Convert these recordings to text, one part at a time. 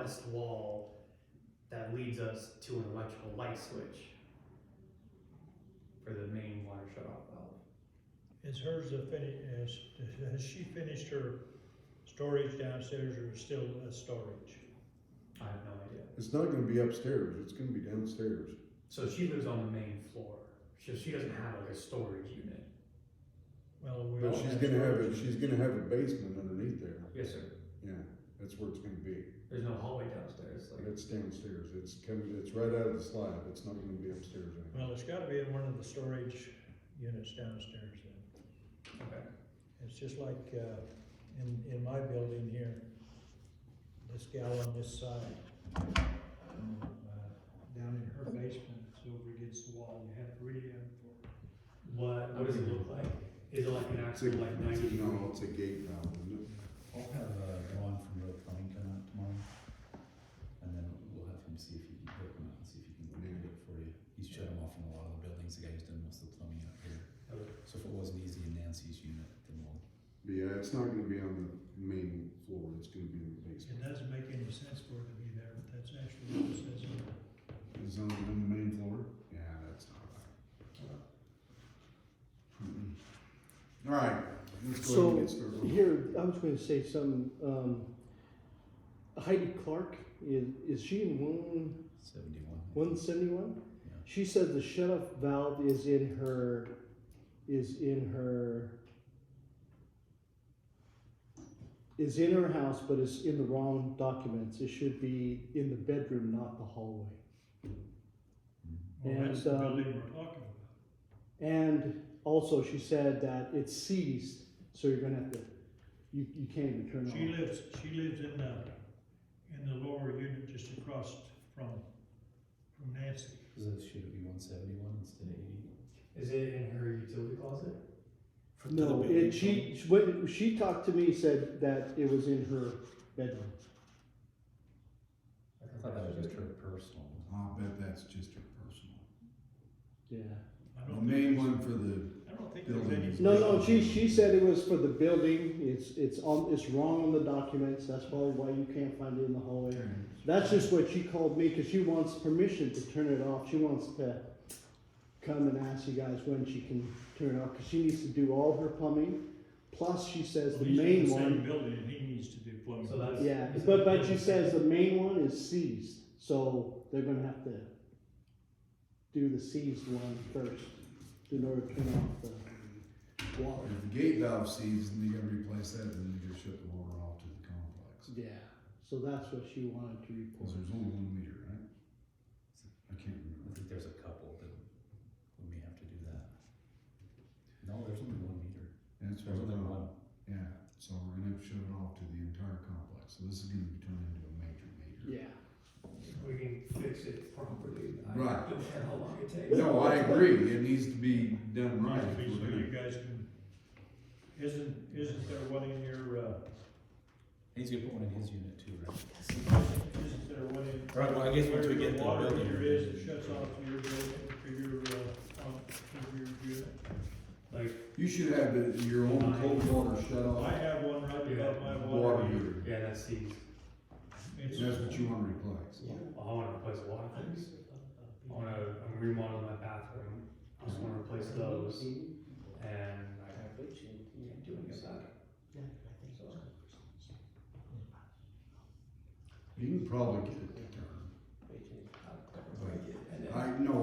west wall that leads us to an electrical light switch for the main water shutoff valve. Is hers has she finished her storage downstairs or still a storage? I have no idea. It's not gonna be upstairs, it's gonna be downstairs. So she lives on the main floor. She doesn't have like a storage unit. Well, we But all she's have gonna have storage. she's gonna have a basement underneath there. Yes, sir. Yeah, that's where it's gonna be. There's no hallway downstairs. Like, It's downstairs, it's right out of the slab, it's not gonna be upstairs anymore. Well, it's gotta be in one of the storage units downstairs then. okay. It's just like, in my building here, this gal on this side, down in her basement, it's over against the wall, you have to really have it for. What does it look like? Is it like an It's actual like 90 degree? no, it's a gate valve, isn't it? I'll have Ron from Real Plumbing come out tomorrow, and then we'll have him see if he can hook him out and see if he can get it for you. He's shut him off from a lot of the buildings, the guy who's done most of the plumbing out here. Okay. So if it wasn't easy in Nancy's unit, then we'll, But yeah, it's not gonna be on the main floor, it's gonna be in the It basement. doesn't make any sense for it to be there, but that's actually what it says here. It's on the main floor? Yeah, that's not right. Alright, let's go ahead and get So, started. here, I was gonna say some, Heidi Clark, is she in 71. 171? Yeah. She says the shut-off valve is in her, house, but it's in the wrong documents. It should be in the bedroom, not the hallway. Well, that's And, the building we're talking about. And also, she said that it's seized, so you're gonna have to, you can't even turn it She on. lives in the lower unit just across from Nancy. So should it be 171 instead of 80? Is it in her utility closet? No, when she talked to me, said that it was in her bedroom. I thought that was just her personal. I'll bet that's just her personal. Yeah. I The don't main think, one for the, I don't think there's building any. is- No, she said it was for the building. It's wrong on the documents. That's probably why you can't find it in the hallway. That's just what she called me, cause she wants permission to turn it off. She wants to come and ask you guys when she can turn it off, cause she needs to do all her plumbing. Plus, she says the He's in main the same one, building and he needs to do plumbing. So that's- yeah, but she says the main one is seized, so they're gonna have to do the seized one first in order to turn off the water. if the gate valve seizes, then you gotta replace that, then you gotta shut the water off to the complex. Yeah, so that's what she wanted to report. Cause there's only one meter, right? I can't I remember. think there's a couple that we may have to do that. No, there's only 1 meter. That's There's what I only thought. one. Yeah, so we're gonna have to shut it off to the entire complex, so this is gonna be turned into a major. Yeah. We can fix it properly. Right. I don't care how long it takes. No, I agree, it needs to be done right. Needs to be if so we're you gonna- guys can, isn't there one in your, He's gonna put one in his unit too, right? isn't there one in? Right, well, I guess once we where get your the water building meter ready. is, it shuts off to your building, to your unit. Like, You should have your own cold water shut I off, have one right above my water water meter. heater, yeah, that's seized. It's, that's what you wanna replace. Well, I wanna replace a lot of things. I'm remodeling my bathroom. I just wanna replace those. And I can't do any of that. So, You can probably get it to turn. and then-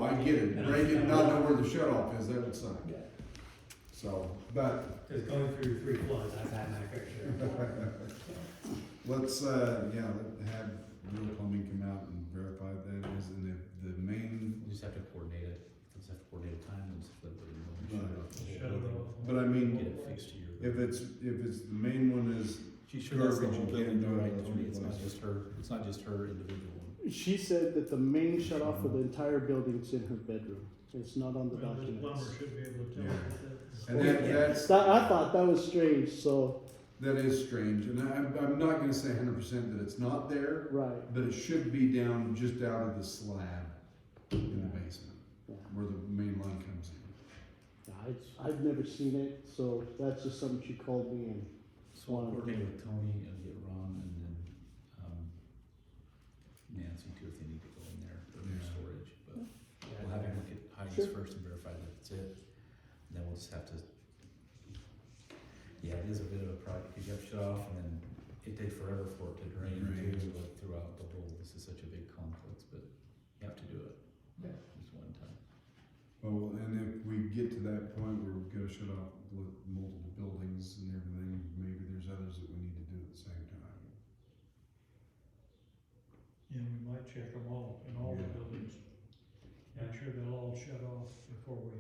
I get it, break it, not know where the shut off is, that would suck. Yeah. So, but, Cause going through 3 floods, I've had my fair share. let's, have Real Plumbing come out and verify that is, and the main, We just have to coordinate it. We just have to coordinate a time and just flip it and shut it off. Shut it off. but I mean, Get it fixed to your. if it's, the main one is, She's sure that's the garbage, whole you can't building, do it, right, let's Tony? It's not replace just her, it's not just her individual one. She said that the main shut off for the entire building's in her bedroom. It's not on the Well, this plumber documents. should be able to tell Yeah. us that. and that's, I thought that was strange, so, that is strange, and I'm not gonna say 100% that it's not there, right, but it should be down just out of the slab in the basement, yeah. where the main line comes in. I've never seen it, so that's just something she called me and So I'll coordinate with Tony and get Ron and then, if they need to go in there for their Yeah. storage, but Yeah, we'll have him look at Heidi's Sure. first and verify that it's it. And then we'll just have to, yeah, it is a bit of a project, because you have to shut off and then it takes forever for it to drain Drain. too, like throughout the whole, this is such a big complex, but you have to do it. Yeah. Just one time. Well, and if we get to that point where we've gotta shut off multiple buildings and everything, maybe there's others that we need to do at the same time. Yeah, we might check them all, in all the Yeah. buildings. I'm sure they'll all shut off before we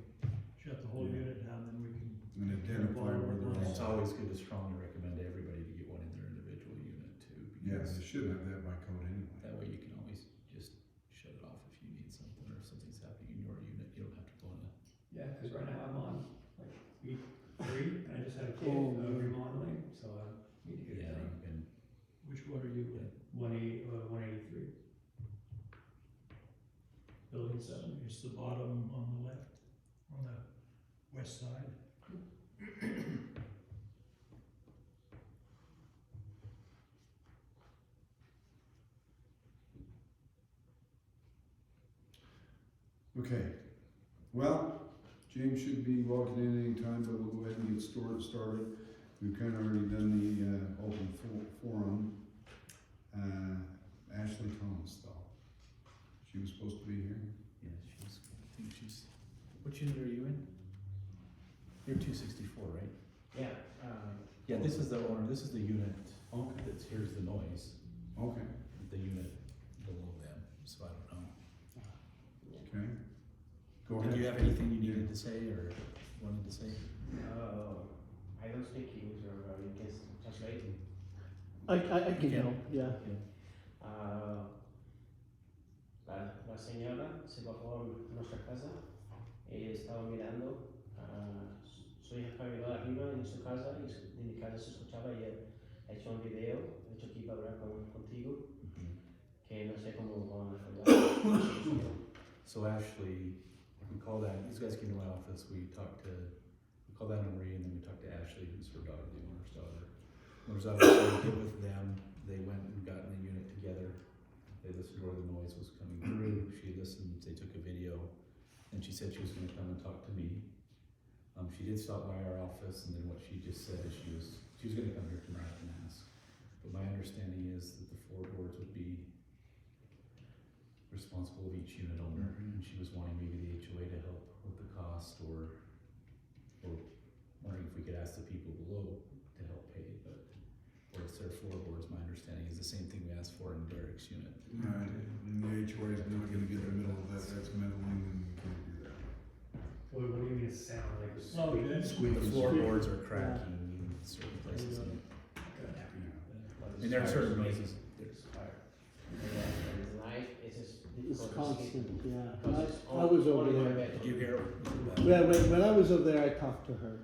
shut the whole Yeah. unit down, then we can. And identify where they're And it's all. always good to strongly recommend to everybody to get one in their individual unit too, Yeah, because they should have that by code anyway. that way you can always just shut it off if you need something or if something's happening in your unit, you don't have to go in a. Yeah, cause right now I'm on like week 3, and I just had a kid Oh. remodeling, so I need to get it Yeah, done. and Which one are you in? 183. Building 7. It's the bottom on the left, on the west side. Okay, well, James should be walking in any time, but we'll go ahead and get started. We've kind of already done the open forum. Ashley Thomas though, she was supposed to be here. yeah, I think she's, what unit are you in? You're 264, right? Yeah, Yeah, this is the owner, this is the unit Okay. that's, here's the noise, Okay, the unit below them, so I don't know. okay. Go ahead. Did you have anything you needed to say or wanted to say? I don't speak English or you can translate. I can Yeah. help, yeah. La señora se bajó a nuestra casa y estaba mirando. Su hija fue a mirar arriba en su casa y de mi casa se escuchaba y he hecho un video, he hecho aquí para hablar contigo, que no sé cómo van a hablar. So Ashley, we called that, these guys came to my office, we called Anna Marie and then we talked to Ashley, who's her daughter, the owner's daughter. Owner's daughter, so we get with them, they went and got in the unit together, they listened to where the noise was coming through, she listened, they took a video, and she said she was gonna come and talk to me. She did stop by our office, and then what she just said is she was gonna come here tonight and ask. But my understanding is that the floorboards would be responsible of each unit owner, and she was wanting maybe the HOA to help with the cost, or wondering if we could ask the people below to help pay, but, or it's their floorboards, my understanding is the same thing we asked for in Derek's unit. Right, and the HOA is not gonna get in the middle of that, that's meddling and we can't do that. What do you mean it sound like? It's Oh, good. The floorboards are cracking in certain places, and, Yeah. and there are certain noises. It's fire. And it's night, it's just. It's constant, yeah. Because it's I was over only my there. Did bedroom. you hear it? Yeah, when I was over there, I talked to her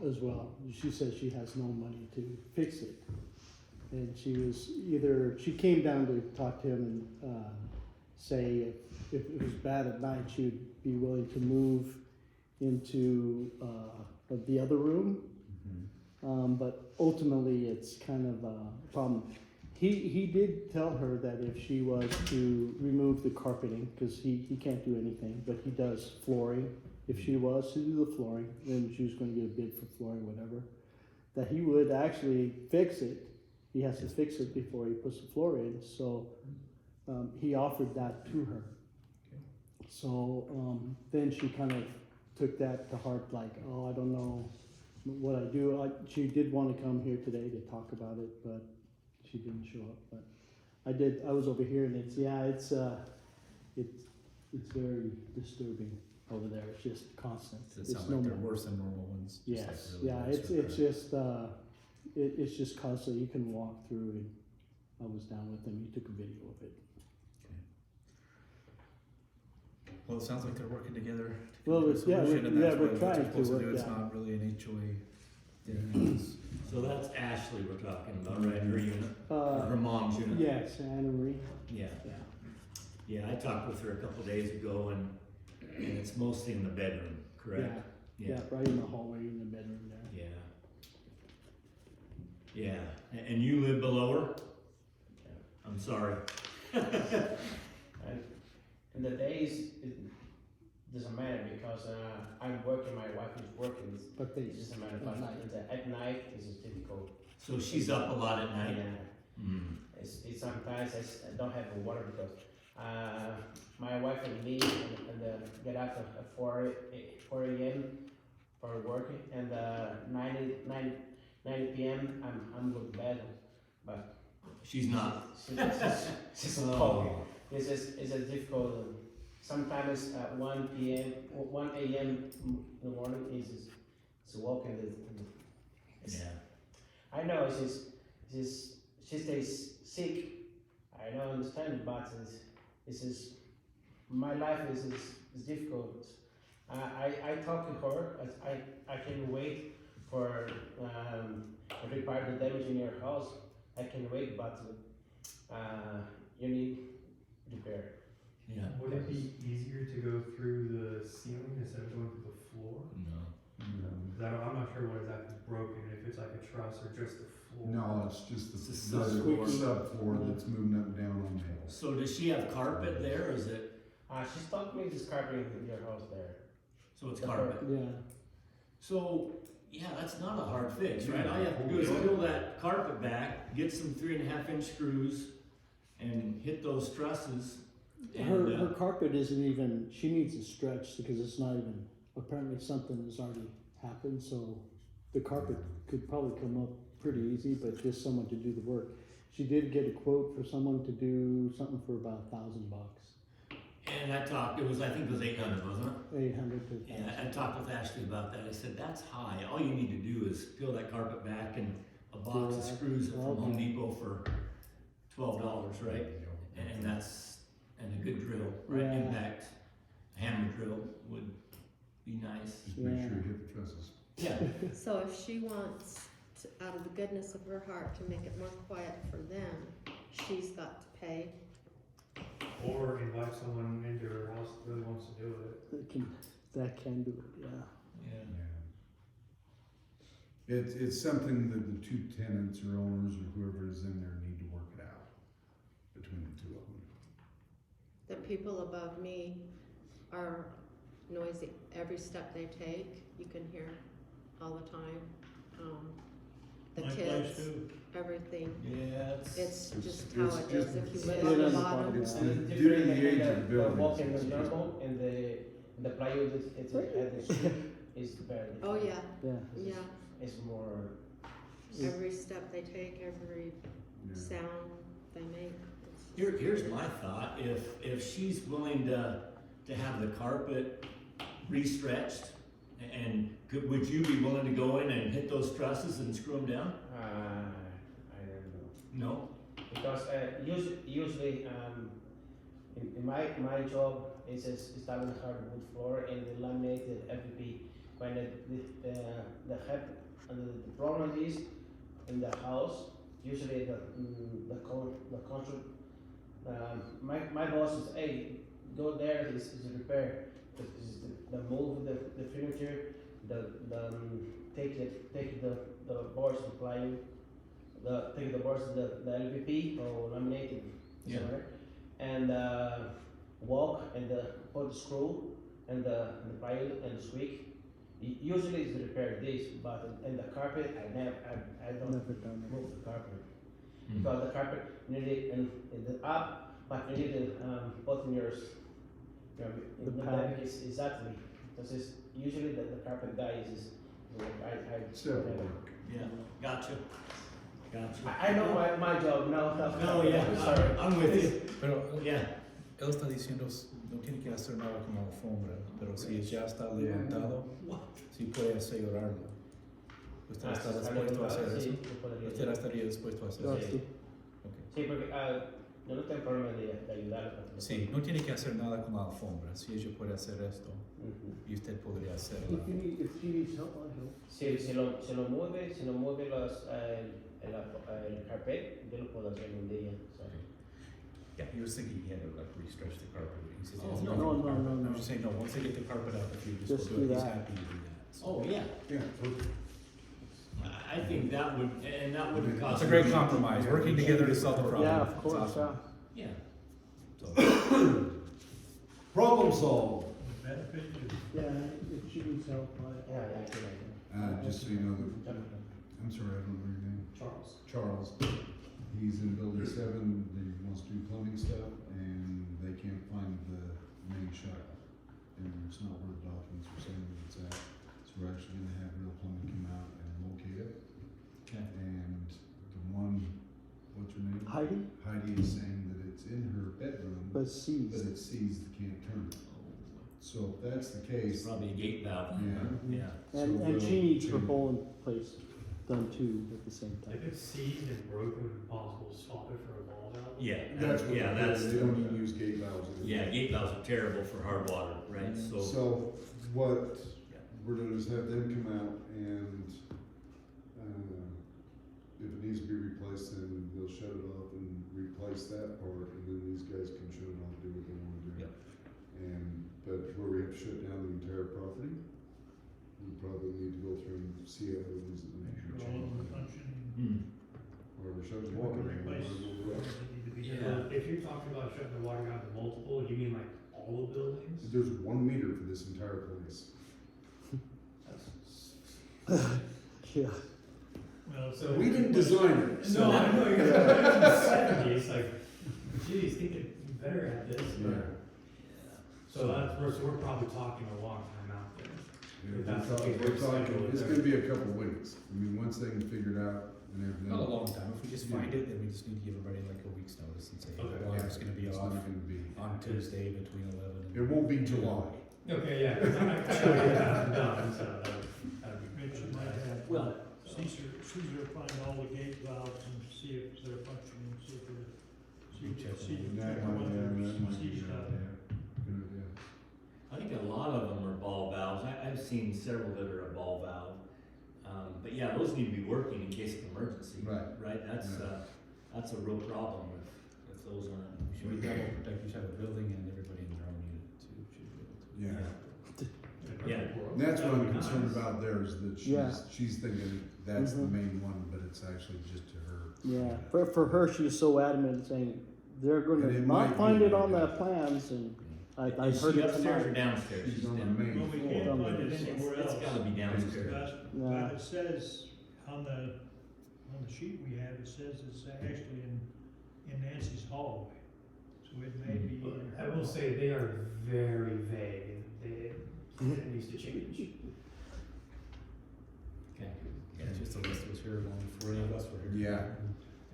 as well. She said she has no money to fix it. And she came down to talk to him and say if it was bad at night, she would be willing to move into the other room. But ultimately, it's kind of a problem. He did tell her that if she was to remove the carpeting, because he can't do anything, but he does flooring. If she was to do the flooring, then she was going to get a bid for flooring, whatever, that he would actually fix it. He has to fix it before he puts the floor in. So he offered that to her. So then she kind of took that to heart, like, oh, I don't know what I do. She did want to come here today to talk about it, but she didn't show up. But I was over here, and it's very disturbing over there. It's just constant. Does it sound like they're worse than normal ones? Just like Yes, really yeah. worse It's or it's crap? just it's just constant. You can walk through, and I was down with him. He took a video of it. Well, it sounds like they're working together to Well, come to a yeah, solution, and yeah, that's we're what trying they're to supposed to do. work It's that. not really an HOA thing. It's- So that's Ashley we're talking about, right, her unit, Uh, her mom's unit? yes, Anna Marie. Yeah, yeah, I talked with her a couple days ago and it's mostly in the bedroom, correct? Yeah, right in the hallway in the bedroom there. Yeah, and you live below her? I'm sorry. in the days, it doesn't matter because I'm working, my wife is working. But they, It doesn't matter. But at night, it's just difficult. So she's up a lot at night? Yeah. Mm. It's sometimes I don't have the water because my wife and me and get up at 4 a.m. for working, and 9 p.m. I'm going to bed, but She's not? she's cold. It's a difficult. Sometimes at 1 p.m. 1 a.m. in the morning is walking. Yeah. I know she stays sick. I don't understand, but my life is difficult. I talk to her. I can wait for repair the damage in your house. I can wait, but you need repair. Yeah. Would it be easier to go through the ceiling instead of going through the floor? No. Because I'm not sure what exactly is broken, if it's like a truss or just the floor. No, it's just It's just the the subfloor that's moving up and down on the hill. So does she have carpet there, or is it, She's talking me this carpet in your house there. so it's carpet? yeah. So, yeah, that's not a hard fix, right? All you have to do is peel that carpet back, get some 3.5-inch screws, and hit those trusses. And, Her carpet isn't even, she needs a stretch because it's not even, apparently something has already happened, so the carpet could probably come up pretty easy, but just someone to do the work. She did get a quote for someone to do something for about $1,000, and I talked, I think it was 800, wasn't it? 800 to 1,000. Yeah, I talked with Ashley about that. I said, that's high. All you need to do is peel that carpet back and a box of Yeah. screws from Okay. Home Depot for $12, right? And and a good drill, right? Yeah. Impact hammer drill would be nice. Just make Yeah. sure you hit the trusses. Yeah. So if she wants to, out of the goodness of her heart, to make it more quiet for them, she's got to pay. Or invite someone into her house that really wants to do it. That can do it, yeah. Yeah. It's something that the two tenants or owners or whoever is in there need to work it out between the two of them. The people above me are noisy. Every step they take, you can hear all the time. The My place kids, too. everything. Yeah, It's just it's how it is just- if you it's live just on the on the bottom. bottom. It's And the it's due to different the age than of the building. walking It's is just- normal, and the plywood is very. Oh, yeah, Yeah. yeah. It's more. Every step they take, every Yeah. sound they make. it's just- Here's my thought. If she's willing to have the carpet re-stretched, and would you be willing to go in and hit those trusses and screw them down? I don't know. No? Because usually in my job is installing hardwood floor and the laminated FVP. When the problem is in the house, usually the construct. My boss is, hey, go there. Is repair. Is the move the furniture, take the boards, the plywood, take the boards, the LVP or laminated, Yeah. somewhere, and walk and put the screw and the plywood and the squeak. Usually it's repair this, but in the carpet I don't Never done it. move the carpet Hmm. because the carpet needed in the up, but you need to put in yours. The In pad. is exactly because it's usually the carpet guy is I Several work. Yeah, gotcha. I know my job. No, No, yeah, sorry. I'm with you. Pero Yeah. él está diciendo, no tiene que hacer nada con la alfombra, pero si ya está levantado, sí puede asegurarlo. ¿Usted está dispuesto a hacer eso? ¿Usted estaría dispuesto a hacer No, eso? sí. Ok. Sí, porque yo no tengo problema de ayudarlo. Sí, no tiene que hacer nada con la alfombra. Si ella puede hacer esto, Ujú. y usted podría hacerlo. If she needs help, I'll help. Si lo mueve el carpet, yo lo puedo hacer un día. So. Yeah, he was thinking he had to like re-stretch the carpet. He says, Oh, "Yes, no, no, carpet." no, no. I'm just saying, no, once they get the carpet out, if you Just just will do do it, he's that. happy to do that. So. Oh, yeah. Yeah. I think that would, and that wouldn't cost. It's a great compromise, working together to solve the problem. Yeah, of It's course, awesome. yeah. Yeah. So, Problem solved. Benefit you. Yeah, if she needs help, Yeah, yeah, good idea. Just so you know, Jonathan. I'm sorry, I don't know your name. Charles. Charles. He's in building 7, he wants to do plumbing stuff, and they can't find the main shaft. And it's not where the documents are saying that it's at. So we're actually gonna have real plumbing come out and locate it. Okay. And the one, what's her name? Heidi, Heidi is saying that it's in her bedroom, but but sees. it sees the can't turn. So if that's the case, It's probably a gate valve. yeah, Yeah. And, So and she we'll needs her change- bowling place done too at the same time. If it's seized and broken, would it be possible to swap it for a ball valve? Yeah, that's what yeah, they do. that's, They don't even use gate valves. anymore. yeah, gate valves are terrible for hard water, right? So, So what we're doing is have them come out and, if it needs to be replaced, then they'll shut it off and replace that part, and then these guys can shut it off, do what they wanna do. Yep. But where we have to shut down the entire property, we probably need to go through and see how it is and make sure. All of them functioning. hmm. Or we shut the We water. can down, replace or- whatever need to be Yeah. done. If you're talking about shutting the water down to multiple, you mean like all the buildings? There's 1 meter for this entire place. Yeah. Well, So We didn't design it. No, I know, you're in the seventies, like, geez, thinking you better have this. So we're probably talking a long time out there. Yeah, That's we're the talking, big we're talking, schedule it's there. gonna be a couple weeks. I mean, once they can figure it out and everything. Not a long time, if we just find it, then we just need to give everybody like a week's notice and say, hey, Okay. the water's gonna be It's off not gonna be, on Tuesday between 11 and. it won't be July. Okay, yeah, cause I gotta get that done, so that'd be. Mitch, you might have, Well- Caesar find all the gate valves and see if they're functioning, see if they're, Check And check that the might, ones yeah, that that might are be seized good out idea. there. Good idea. I think a lot of them are ball valves. I've seen several that are a ball valve. But yeah, those need to be working in case of emergency. Right. Right, that's a real problem if those aren't. Should we double protect each other building and everybody in their own unit too, should be able to. Yeah. Yeah. And that's what I'm That'd be concerned nice. about there is that Yeah. she's thinking that's the Mhm. main one, but it's actually just to her. Yeah, for her, she was so adamant saying, they're gonna And it might not find be, it on yeah. the plans, and I Is heard she it upstairs or tonight. downstairs? She's on the down. main Well, we floor. can't From find it the- anywhere It's else. gotta be downstairs. But it says on the sheet we have, it says it's actually in Nancy's hallway. So it may be. But I will say they are very vague, it needs to change. Okay, yeah, it's just a list of us here, only 4 of us were here. Yeah.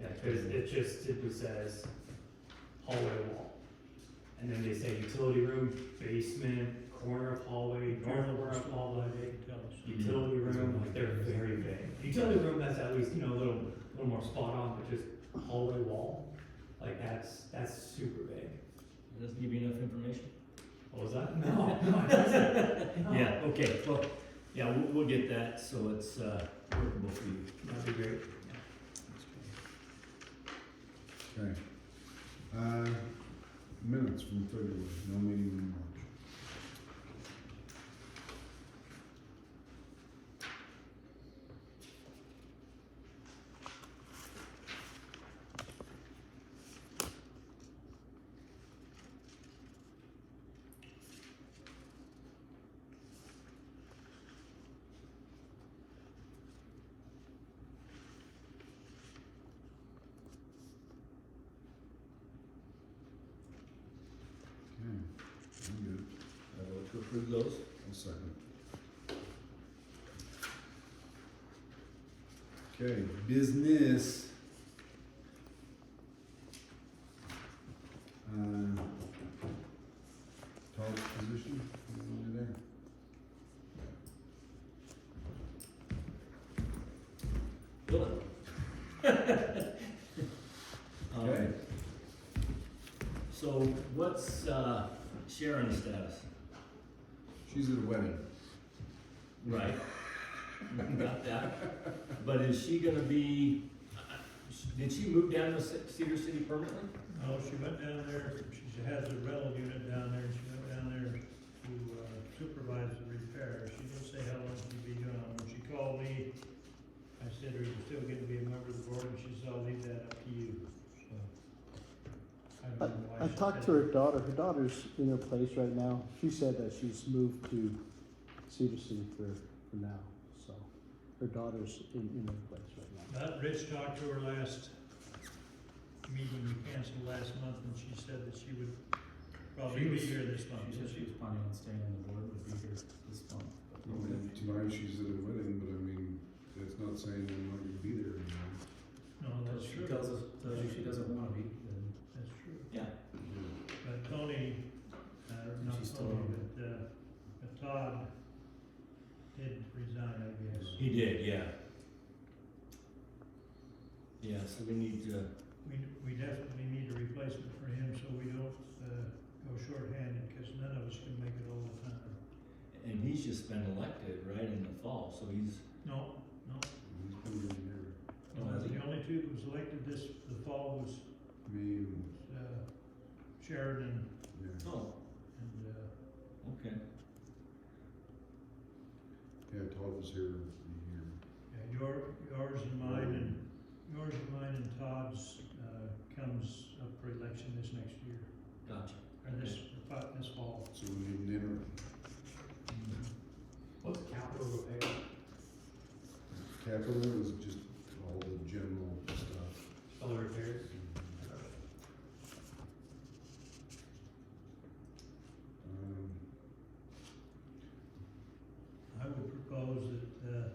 Yeah, cause it just simply says hallway wall. And then they say utility room, basement, corner of hallway, north corner of hallway, Tell us. utility room, like they're very vague. Utility room, that's at least, a little more spot on, but just hallway wall, like that's super vague. It doesn't give you enough information? What was that? No, it doesn't. No. Yeah, okay, well, yeah, we'll get that, so it's, workable for you. That'd be great. Okay. Minutes from February, no meeting in March. Okay, I'm good. I vote to approve those. I'll second. Okay, business. Todd's position, over there. Bill. Okay. So what's, Sharon's status? She's at a wedding. Right. Got that. But is she gonna be, did she move down to Cedar City permanently? No, she went down there, she has a rental unit down there, and she went down there to supervise the repair. She didn't say how long she'd be gone. When she called me, I said, are you still gonna be a member of the board? And she said, I'll leave that up to you, so. I don't know why I talked to her daughter. Her daughter's in her place right now. She said that she's moved to Cedar City for now. So her daughter's in her place right now. Rich talked to her last meeting we canceled last month, and she said that she would probably be here this month. She said she was planning on staying on the board, would be here this month. I mean, tonight she's at a wedding, but I mean, it's not saying I'm not gonna be there anymore. No, that's She true. tells you she doesn't wanna be, then, That's true. Yeah. But Tony, not She's still Tony, on. but Todd did resign, I guess. He did, yeah. Yeah, so we need to, We definitely need a replacement for him so we don't, go shorthanded, cause none of us can make it all the time. and he's just been elected, right, in the fall, so he's, No, He's been in here, Oh, has he? the only two that was elected the fall was, me and, Sheridan yeah, oh, and, okay. yeah, Todd was here a year. yeah, yours and mine and Todd's, comes up for election this next year, Gotcha. or this fall. So we need an interim. What's capital repair? Capital is just all the general stuff. All the repairs? I would propose that,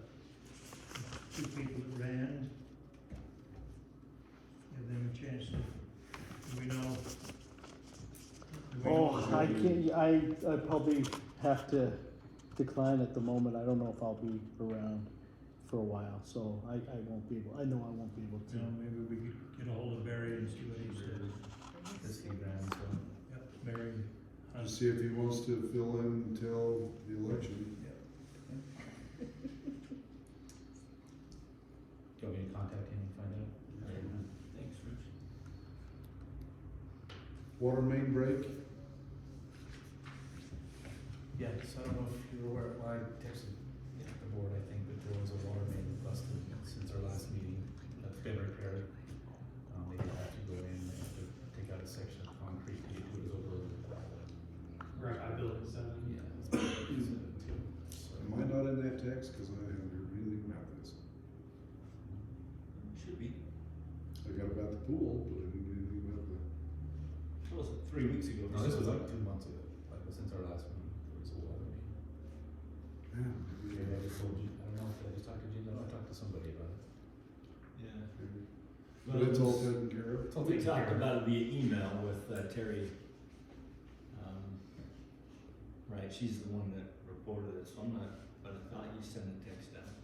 two people that ran, give them a chance to, do we know? I can't. I probably have to decline at the moment. I don't know if I'll be around for a while, so I won't be able. I know I won't be able You know, to. maybe we could get a hold of Barry and see what he says. this he ran, so. Yep, Barry. Just see if he wants to fill in until the election. Do you want me to contact him and find out? Thanks, Rich. Water main break, Yeah, so I don't know if you were aware, well, I texted the board, I think, that there was a water main busted since our last meeting, that's been repaired. They did have to go in, they have to take out a section of concrete to get to it over. Right, I built it 7. Yeah, it's been seven too, so. am I not in that text, cause I haven't heard anything about this. Should be. I got about the pool, but I didn't do anything about the. What was it, 3 weeks ago? No, this was like 2 months ago, like since our last meeting, there was a water main. Yeah. Maybe I just told you, I don't know if I just talked to you, no, I talked to somebody about it. Yeah. But it's all taken care of. It's all We taken talked care of. about it via email with Terry. Right, she's the one that reported it, so I'm not, but I thought you sent a text out.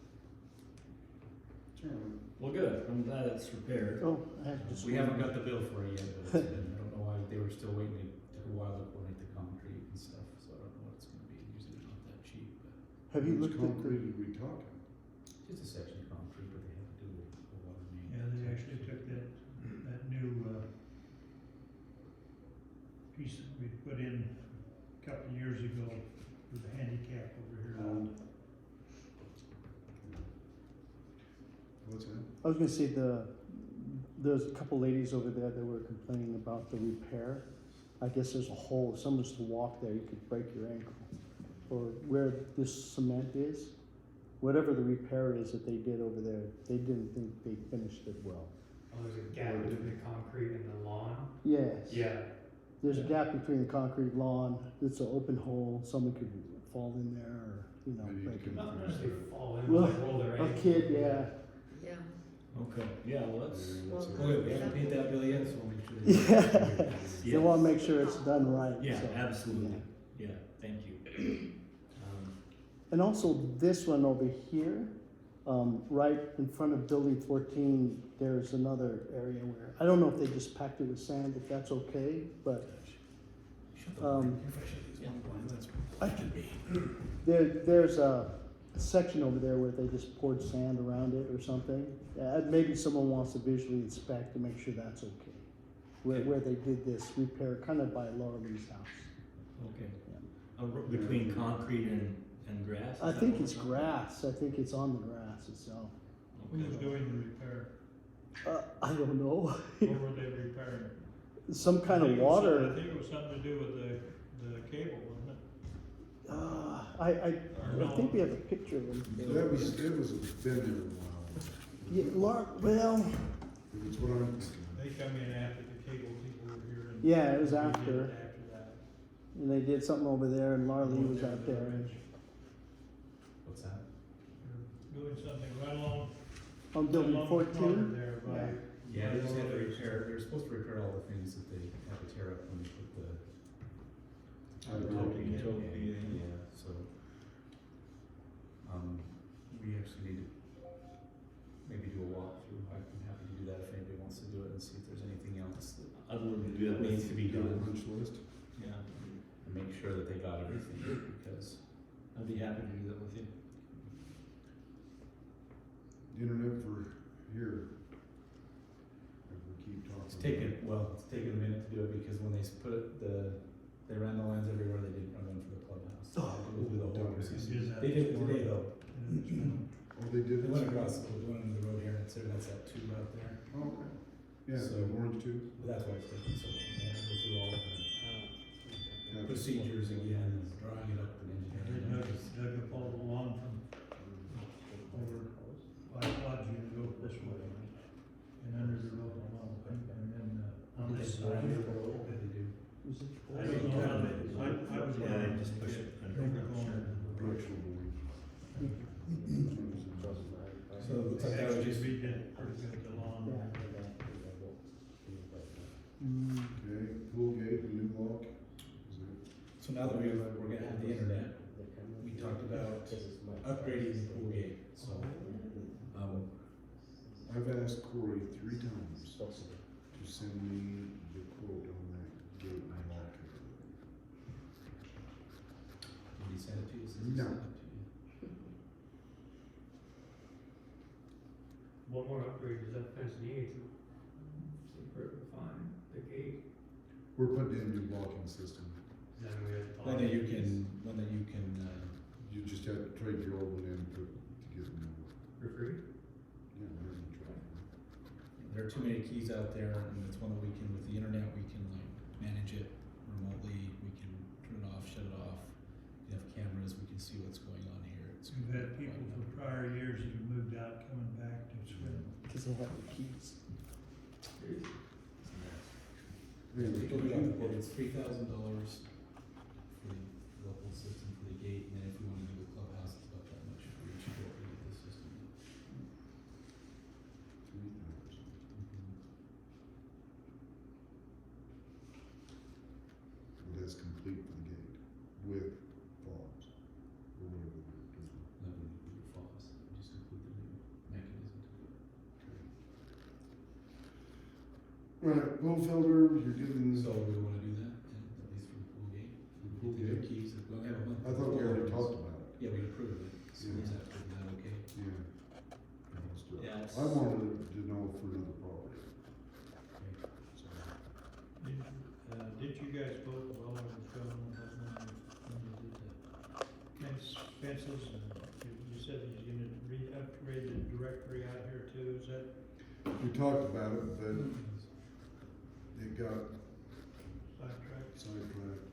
It's all right. Well, good, I'm glad it's repaired. Oh, I have to. We haven't got the bill for it yet, but it's been, I don't know why, they were still waiting, it took a while to coordinate the concrete and stuff, so I don't know what it's gonna be, usually not that cheap, but. Have you Which looked at concrete the? did we talking? Just a section of concrete, but they have to do the water main. Yeah, they actually took that new, piece that we put in a couple of years ago for the handicap over here. What's that? I was gonna say there's a couple ladies over there that were complaining about the repair. I guess there's a hole. If someone was to walk there, you could break your ankle. Or where this cement is, whatever the repair is that they did over there, they didn't think they finished it well. Oh, there's a gap between the concrete and the lawn? Yes. Yeah. There's a gap between the concrete lawn. It's an open hole. Someone could fall in there, or Maybe break you it. can- Not necessarily fall in, Well, but like roll their A ankle. kid, yeah. Yeah. Okay, yeah, well, let's, Yeah, that's Well, all Oh, right. we haven't paid that bill yet, so we'll make sure. Yeah. They Yeah. want to make sure it's done right. yeah, so, absolutely, yeah. yeah, thank you. And also this one over here, right in front of building 14, there's another area where, I don't know if they just packed it with sand, if that's okay, but there's a section over there where they just poured sand around it or something. Maybe someone wants to visually inspect to make sure that's okay. Where they did this repair, kind of by Laura Lee's house. Okay. Between concrete and grass? I think it's grass. I think it's on the grass itself. Who was doing the repair? I don't know. What were they repairing? some kind I of think it was water. I think it was something to do with the cable, wasn't it? I think we have a picture of them. That was, it was been there a while. Yeah, well, It's what I'm thinking. They come in after the cable people were here and. yeah, it was we did after, it After that. and they did something over there, and Marley was out there. And What's that? They're Doing something right along. on building along the corner 14. There by. Yeah. Yeah, they just had to repair, they're supposed to repair all the things that they had to tear up when they put the. Topi. Yeah, so. We actually need to maybe do a walkthrough, I'd be happy to do that if anybody wants to do it and see if there's anything else that I'd love to do that. needs to be Got a done. punch list? Yeah, And make sure that they got everything, because I'd be happy to do that with you. Internet for here. If we keep talking. it's taken a minute to do it, because when they they ran the lines everywhere, they didn't run one for the clubhouse. They had to go through the whole process. Did that They did it before. today though. Oh, they did They it? went across, they went under the road here, and that's that tube out there. Oh, okay. Yeah, So- the orange tube. But that's why it's taking so long, they had to go through all the Yeah. procedures again, and drawing it up and They engineering. dug up all the lawn from over by Lodge to go this way. And under the road along, and then, on this side. What did they do? I don't know how they, I was. Yeah, they just push it under. Directional board. So it looks like They that was actually just, redid pretty good the lawn. Okay, pool gate, new lock. Is it? so now that we're gonna have the internet, we talked about upgrading the pool gate, so, I've asked Corey 3 times to send me the quote on that gate and lock. did he send it to you? Says he No. sent it to you. One more upgrade, does that fence need to, refine the gate? We're putting in a new locking system. Then we have. One that you can, You just have to trade your old one in to get the new one. For free? Yeah, we're gonna try. there are too many keys out there, and it's one that we can, with the internet, we can like manage it remotely, we can turn it off, shut it off. We have cameras, we can see what's going on here. We've had people from prior years that have moved out coming back to swim. Because they have the keys. Really? It's $3,000 for the whole system for the gate, and then if we wanna do the clubhouse, it's about that much for each floor to get the system. 3,000. Well, that's complete for the gate, with fobs, or whatever they're doing. That would include the FOSS, just include the new mechanism to do it. Right, Bullfelder, you're getting, So we wanna do that, and at least for the pool gate? The pool Get the gate? keys, we only have a month. I thought we already talked about it. Yeah, we approved it, so Yeah. is that okay? Yeah. Let's do it. Yeah, it's- I wanted to know for another property, Okay. so. Did you guys vote while I was gone, when you did the fences, and you said you're gonna upgrade the directory out here too, is that We talked about it, but it got sidetracked? sidetracked.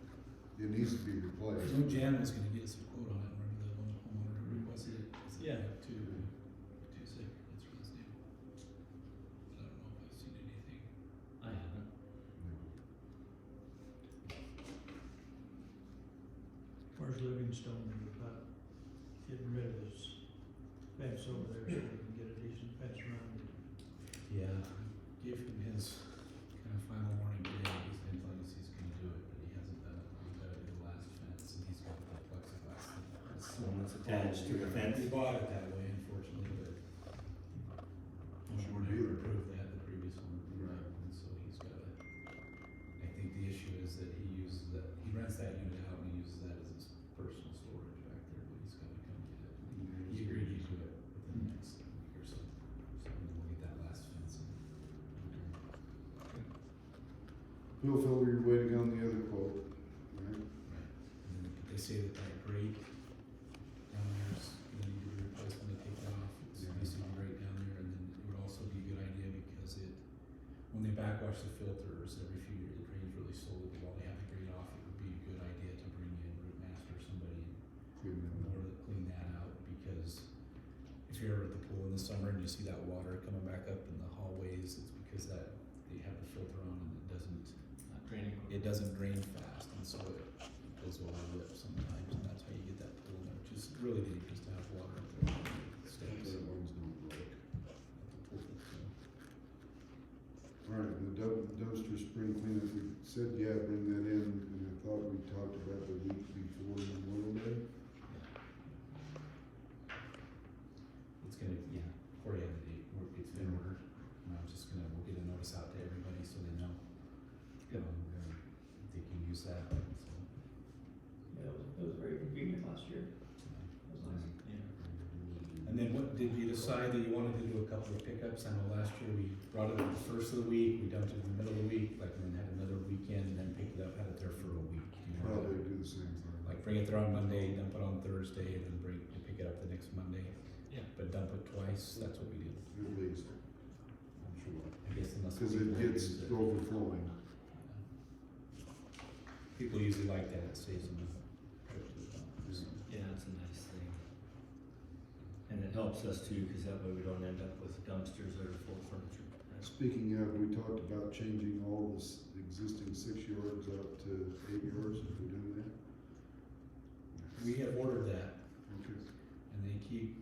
It needs to be I replaced. know Jan was gonna get us a quote on it, remember the one homeowner who requested it? Is it Yeah. Too sick, that's for this deal. But I don't know if I've seen anything. I haven't. Where's Livingstone about getting rid of this fence over there so we can get a decent fence around it? Yeah, gave him his kind of final warning today, he's been telling us he's gonna do it, but he hasn't done it, he's gotta do the last fence, and he's got the plexiglass. That's the one that's attached to the fence. He bought it that way, unfortunately, but. Sure Never did. approved that, the previous one, right, and so he's gotta, I think the issue is that he uses that, he rents that unit out and he uses that as his personal storage back there, but he's gotta come get it. He agreed he'd do it within the next week or so, so we'll get that last fence in. Bullfelder, you're waiting on the other quote, right? Right, and then they say that that grate down there's gonna need to be replaced when they take it off, it's Yeah. missing a grate down there, and then it would also be a good idea because when when they backwash the filters every few years, it drains really slowly. While they have the grate off, it would be a good idea to bring in Root Master or somebody Clean in them up. order to clean that out, because if you're ever at the pool in the summer and you see that water coming back up in the hallways, it's because that they have the filter on and Not draining. it doesn't drain fast, and so it goes over the lip sometimes, and that's how you get that pool in there, which is really dangerous to have water up there. Steps. That ones don't break. At the pool, so. Alright, the dumpster spring cleanup, we said, yeah, bring that in, and I thought we talked about the week before Memorial Day. It's gonna, yeah, before you have the date, it's been ordered, and I'm just gonna, we'll get a notice out to everybody so they know. They can use that, so. Yeah, it was very convenient last year. It was nice. And then what, did you decide that you wanted to do a couple of pickups? I know last year we brought it up the first of the week, we dumped it in the middle of the week, like, and then had another weekend, and then picked it up, had it there for a week. Do you wanna Probably do the same thing. like bring it there on Monday, dump it on Thursday, and then pick it up the next Monday? Yeah. But dump it twice, that's what we do. At least, I'm sure. I guess unless. Cause people it gets use it. overflowing. People usually like that, it saves them a trip to the dump, so. Yeah, it's a nice thing. And it helps us too, cause that way we don't end up with dumpsters that are full of furniture. Speaking of, we talked about changing all this existing 6 yards out to 8 yards, if we're doing that. We have ordered that, Okay. and they keep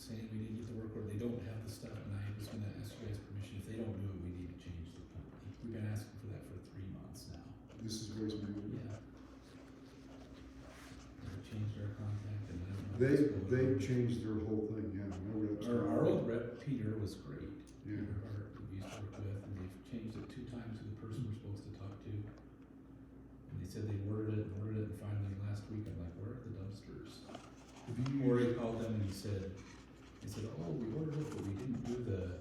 saying we didn't get the work order, they don't have the stuff, and I was gonna ask you guys permission, if they don't do it, we need to change the company. We've been asking for that for 3 months now. This is waste management. Yeah. They've changed our contract, and I don't know. if They, it's going they've on. changed their whole thing, yeah, no reps. Our old rep, Peter, was great. Yeah. Peter Hart, who we used to work with, and they've changed it 2 times to the person we're supposed to talk to. And they said they ordered it, and finally last week, I'm like, where are the dumpsters? Have you Or he used, called them and he said, oh, we ordered it, but we didn't do the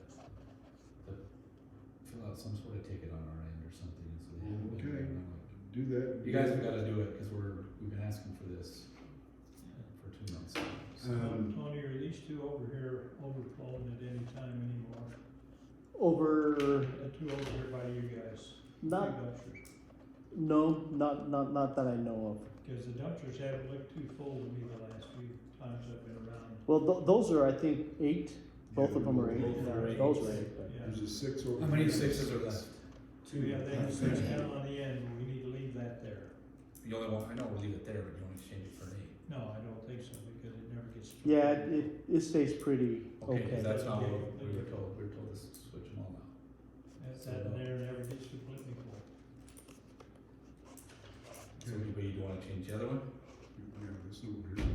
fill out some sort of ticket on our end or something, and so they haven't been Okay. there. And I'm like, do that? you guys have gotta do it, cause we've been asking for this for 2 months now. So, Tony, are these two over here overflowing at any time anymore? Over, The two over here by you guys? not, Two dumpsters. no, not that I know of. Cause the dumpsters haven't looked too full to me the last few times I've been around. Well, those are, I think, 8, both of them are 8, Both are yeah, 8. those are 8, but. Yeah. There's a 6 over. how many here. 6s are left? So yeah, they have six down on the end, but we need to leave that there. You only want, I know we'll leave it there, but you want to change it for an 8. No, I don't think so, because it never gets. Yeah, it stays pretty Okay, 'cause okay. that's not Okay. what we were told, to switch them all out. That in there never gets completely full. So anybody, do you wanna change the other one? Yeah, this over here.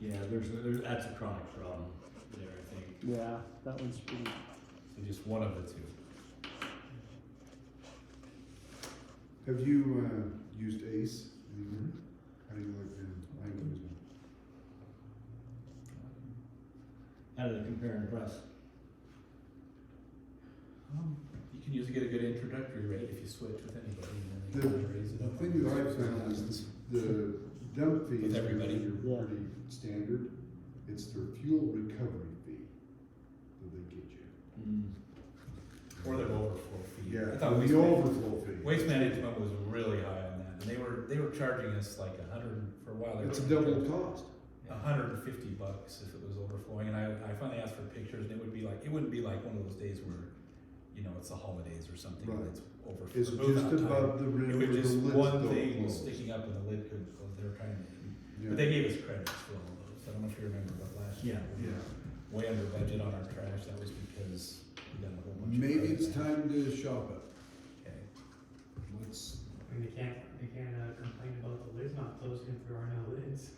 Yeah, that's a chronic problem there, I think. Yeah, that one's pretty, So just one of the 2. Have you, used ACE anywhere? How do you like them? I use them. How do they compare and press? You can usually get a good introductory rate if you switch with anybody, and then they The, kind of raise it the up. thing that I've found is the dump fees With everybody. are Yeah. pretty standard. It's their fuel recovery fee that they get you. Or their overflow fee. Yeah, I thought the overflow fee. Waste management was really high on that, and they were charging us like for a while. They It's a were double cost. $150 if it was overflowing, and I finally asked for pictures, and it wouldn't be like one of those days where, it's the holidays or something, and Right. it's over. It's for just move-out time. above the rim It where was the just lids one don't thing was close. sticking up and the lid couldn't close, they were trying to, Yeah. but they gave us credits for all those, I don't know if you remember, but last year. Yeah. we were Way under budget on our trash, that was because we got a whole bunch of. Maybe it's credits. time to shop it. Okay. Let's, And they can't complain about the lids not closing if there are no lids.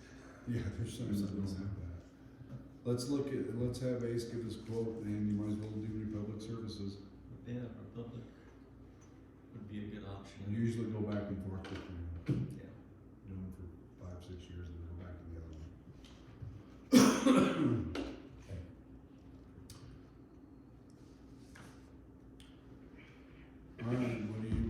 yeah, there's some that don't have that. Let's have ACE give us a quote, and you might as well do Republic Services. Yeah, Republic would be a good I option. usually go back and forth with them. Yeah. Do them for 5-6 years and then go back to the other one. Okay. Alright,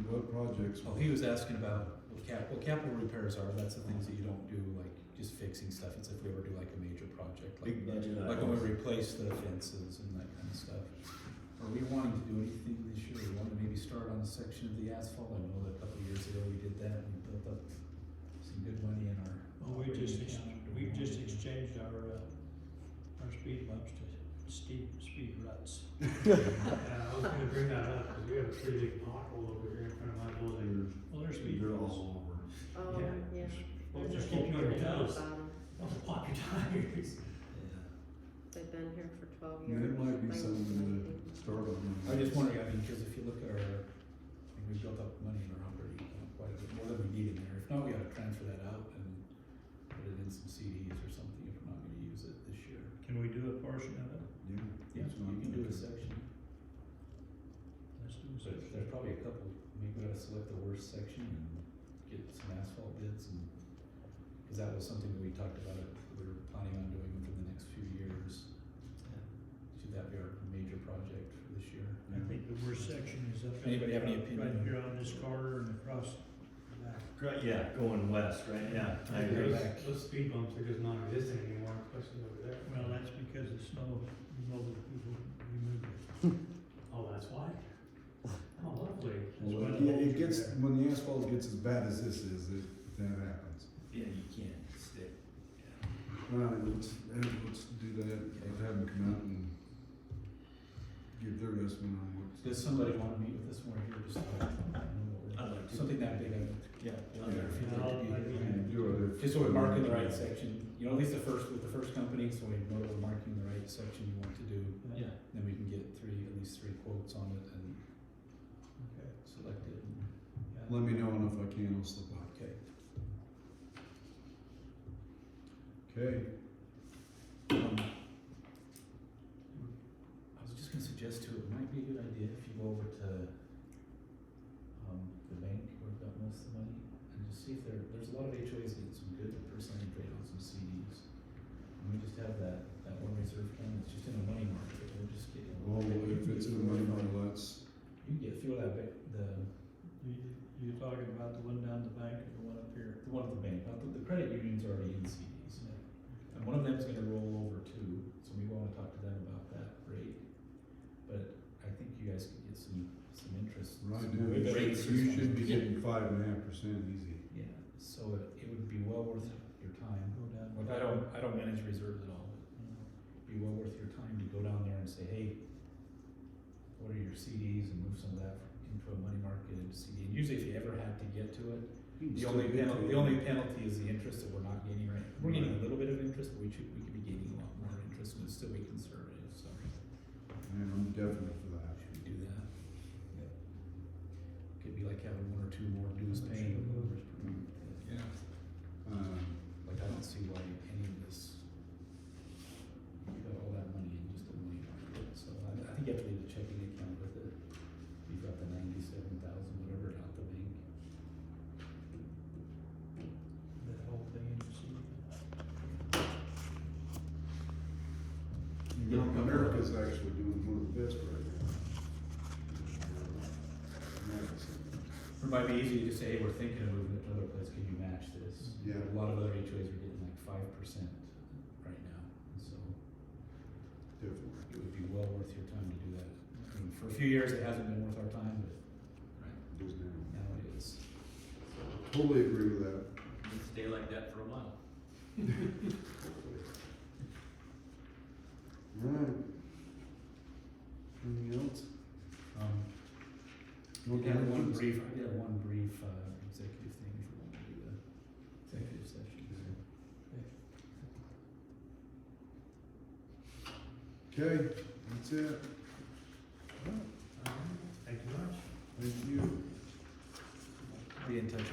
what projects? Oh, he was asking about what capital repairs are, that's the things that you don't do, like just fixing stuff, it's if we ever do like a major project, like Big budget when we items. replace the fences and that kind of stuff. are we wanting to do anything this year? We want to maybe start on a section of the asphalt. I know that a couple of years ago we did that, and we built up some good money in our. Well, we've just exchanged our speed bumps to speed ruts. Yeah, I was gonna bring that up, cause we have a pretty big pothole over here in front of my building. Well, they're speed They're ruts. all over. Oh, Yeah. yeah. Well, There's just a keep you on your picture toes. about 'em. Don't pop your tires. They've been here for 12 Yeah, years. it might be They something won't do to anything. start on. I was just wondering, I mean, because if you look at our, I mean, we built up money in our operating account quite a bit more than we need in there. If not, we gotta transfer that out and put it in some CDs or something if we're not gonna use it this year. Can we do a portion of it? Yeah, Yeah. that's what you I'm can do a thinking. section. Let's do a So section. there's probably a couple, maybe we gotta select the worst section and get some asphalt bids and, cause that was something that we talked about, we were planning on doing within the next few years. Should that be our major project for this year? I think the worst section is up. Anybody have any opinion? Right here on this corner and across the back. Yeah, going west, right, yeah, I agree. Those speed bumps are just non-existent anymore, especially over there. Well, that's because the snow, mobile people removed it. Oh, that's why? Oh, lovely. Well, That's why the yeah, holes it are gets, there. when the asphalt gets as bad as this is, that happens. Yeah, you can't stick. Well, let's do that, have them come out and give their estimate on what. Does somebody wanna meet with us more here, just like, I don't know, I'd like to. something that big, Yeah. I don't know if you'd like to be I'd be here. And do it. Just so we're marking the right section, you know, at least the first, with the first company, so we know that we're marking the right section you want to do. Yeah. Then we can get at least three quotes on it and Okay. select it. Yeah. Let me know, and if I can, I'll slip out. Okay. Okay, Um, I was just gonna suggest too, it might be a good idea if you go over to, the bank where we've got most of the money, and just see if there's a lot of HOAs getting some good percentage rate on some CDs. And we just have that one reserve account, it's just in a money market, we're just getting. a well, little bit- if it's in the money market, let's, You can get, feel that, You're talking about the one down the bank or the one up here? the one at the bank, not the credit union's already in CDs. And one of them's gonna roll over too, so we wanna talk to them about that rate. But I think you guys could get some interest. right some now, good rates. you should be getting 5.5% easy. Yeah, so it would be well worth your time. Go down. Like, I don't manage reserves at all, but it'd be well worth your time to go down there and say, hey, what are your CDs, and move some of that into a money market CD. And usually if you ever have to get to it, the only penalty is the interest that we're not getting right. We're getting a little bit of interest, but we could be getting a lot more interest and it'd still be conservative, so And I'm definitely for that. should we do that? Could be like having one or two more dues paying. Yeah. Like, I don't see why any of this, you got all that money in just a money market, so I think you have to leave the checking account with it. You've got the 97,000, whatever, out the bank. That whole thing in the city. You know, America's actually doing one of the best right now. It might be easy to just say, hey, we're thinking of moving it to another place, can you match this? Yeah. A lot of other HOAs are getting like 5% right now, and so Definitely. it would be well worth your time to do that. I mean, for a few years, it hasn't been worth our time, but It is now. now it is. Totally agree with that. It'd stay like that for a while. Alright. Anything else? We did have one brief, executive thing if we want to do the executive session. Okay, that's it. Thank you much. Thank you. Be in touch with